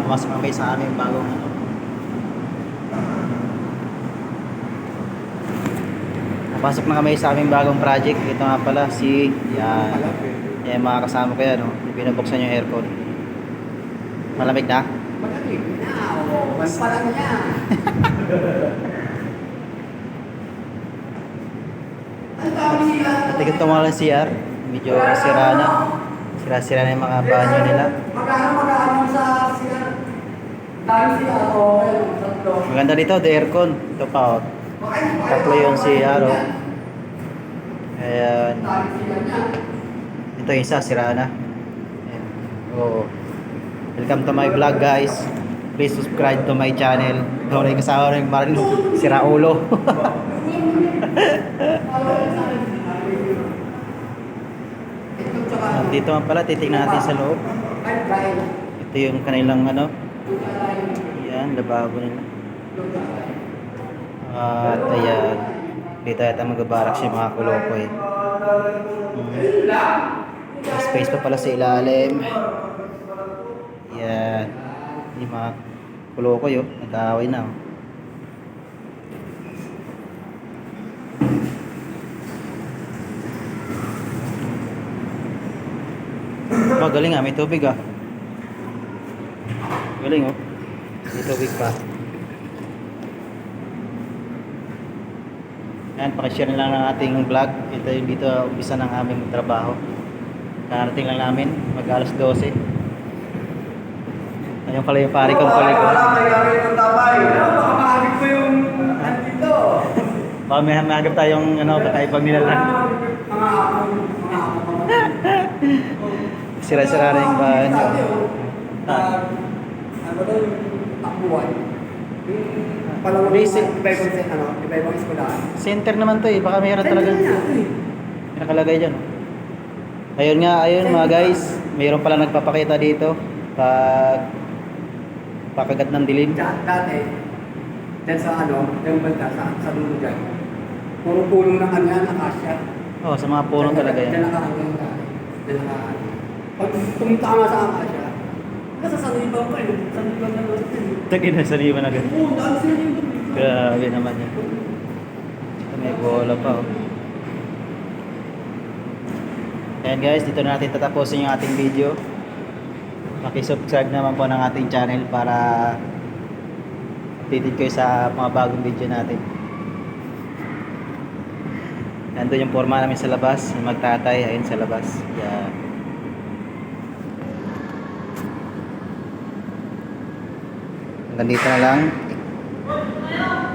pumasok kami sa aming bagong ano. Napasok na kami sa aming bagong project. Ito nga pala si yan. Yan mga kasama ko yan, no? Binubuksan yung aircon. Malamig na? Malamig na. Mas pa lang yan. Ang dami nila. At ito mga CR. Medyo sira na. Sira-sira na yung mga banyo nila. Magkano sa siya. Dami siya. Tatlo. Maganda dito, the aircon. Ito pa, oh. Tatlo yung CR, oh. Ayan. Dami sila niya. Ito yung isa, sira na. Ayan. Oh. Welcome to my vlog, guys. Please subscribe to my channel. Ito na yung kasama rin marin sira ulo. Dito nga pala, titignan natin sa loob. Ito yung kanilang ano. Ayan, lababo nila. At ayan. Dito yata magabarak siya mga kulokoy. May space pa pala sa ilalim. Ayan. Yung mga kulokoy, oh. Nag-aaway na, oh. Oh, galing ah, may tubig ah. Galing oh. May tubig pa. Ayan, pakishare na lang ng ating vlog. Ito yung dito umpisa ng aming trabaho. Karating lang namin, mag-alas 12. Ayun pala yung pare kong kulig. Makakabig ko yung andito. Baka may hamagap tayong ano, kakaibang nila lang. Sira-sira na yung bahan nyo. Ano daw yung takbuhan? Yung palawag Basic. iba-ibang eskwelahan. Center naman to eh, baka mayroon talaga. May nakalagay dyan. Ayun nga, ayun mga guys. Mayroon pala nagpapakita dito. Pag pakagat ng dilim. Dati, dyan sa yung banda, sa dulo dyan. Puro pulong ng ano yan, akasya. Oh, sa mga puno talaga Dyan yan. nakahanggang dati. Dyan nakahanggang. Pag pumunta ka nga sa akasya, kasi sa libang pa yun, sa libang na natin. Tagin na sa liwan agad. Oo, daan sila yung Grabe naman yan. Ito may bola pa oh. Ayan guys, dito na natin tatapusin yung ating video. Pakisubscribe naman po ng ating channel para updated kayo sa mga bagong video natin. Nandun yung forma namin sa labas, yung magtatay, ayun sa labas. Yan. Hanggang dito na lang.